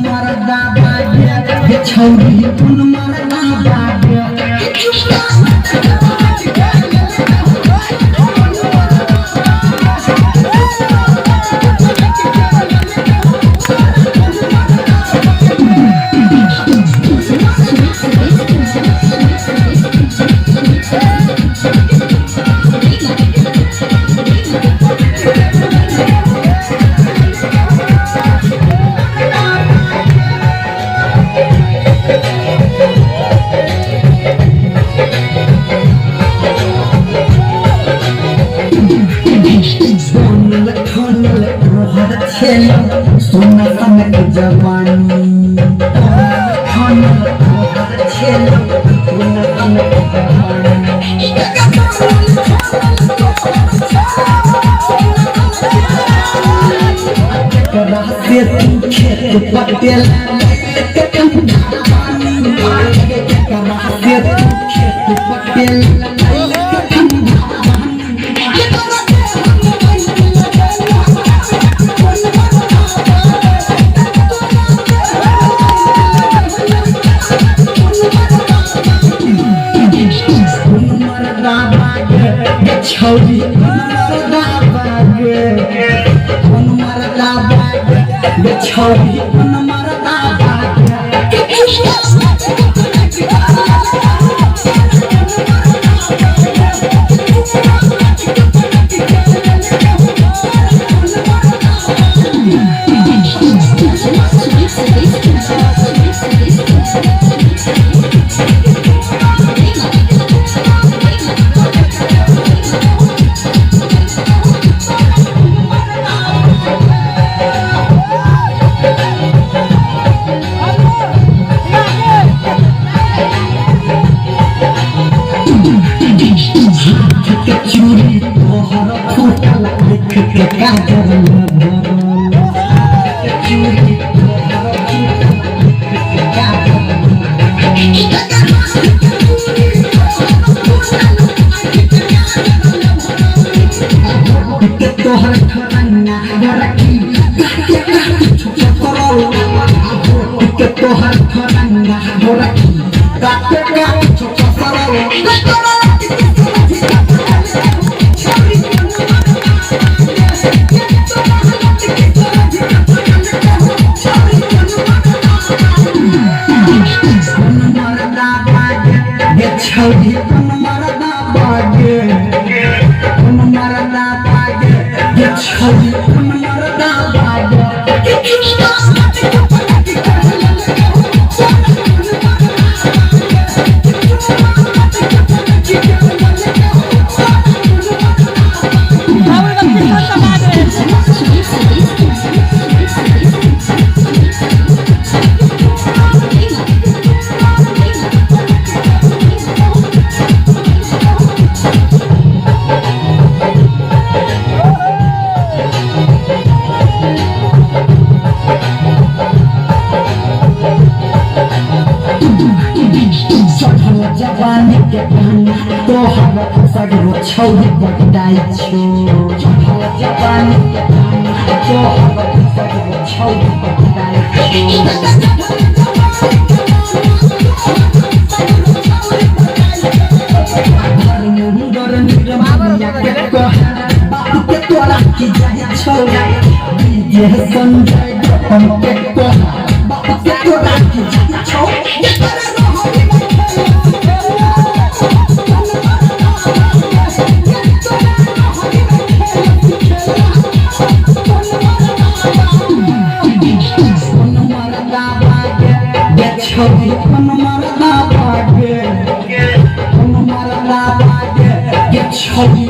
मरदा बागे छौरी तुन मरदा बागे सोना सनक जवानी खाना सोना सनक जवानी तू खेत पटेल खेत पटेल छौरी मरदा बागे मरदा बागे छौरी मरदा बागे चूड़ी तोहर फूटल देख के काजल भरल चूड़ी तोहर फूटल देख के काजल तोहर ठरंगा गोरकी छोटा सरल तोहर ठरंगा गोरकी काटे काटे छोटा सरल छौरी मरदा बागे मरदा बागे छौरी मरदा बागे जवानी के गाना तोहर सगरो छौरी बटाई छो जवानी के गाना तोहर सगरो छौरी बटाई छो तोरा की जाए छौरा ये संजय हम के तोरा की जाए छौ छौरी मरदा बागे छौरी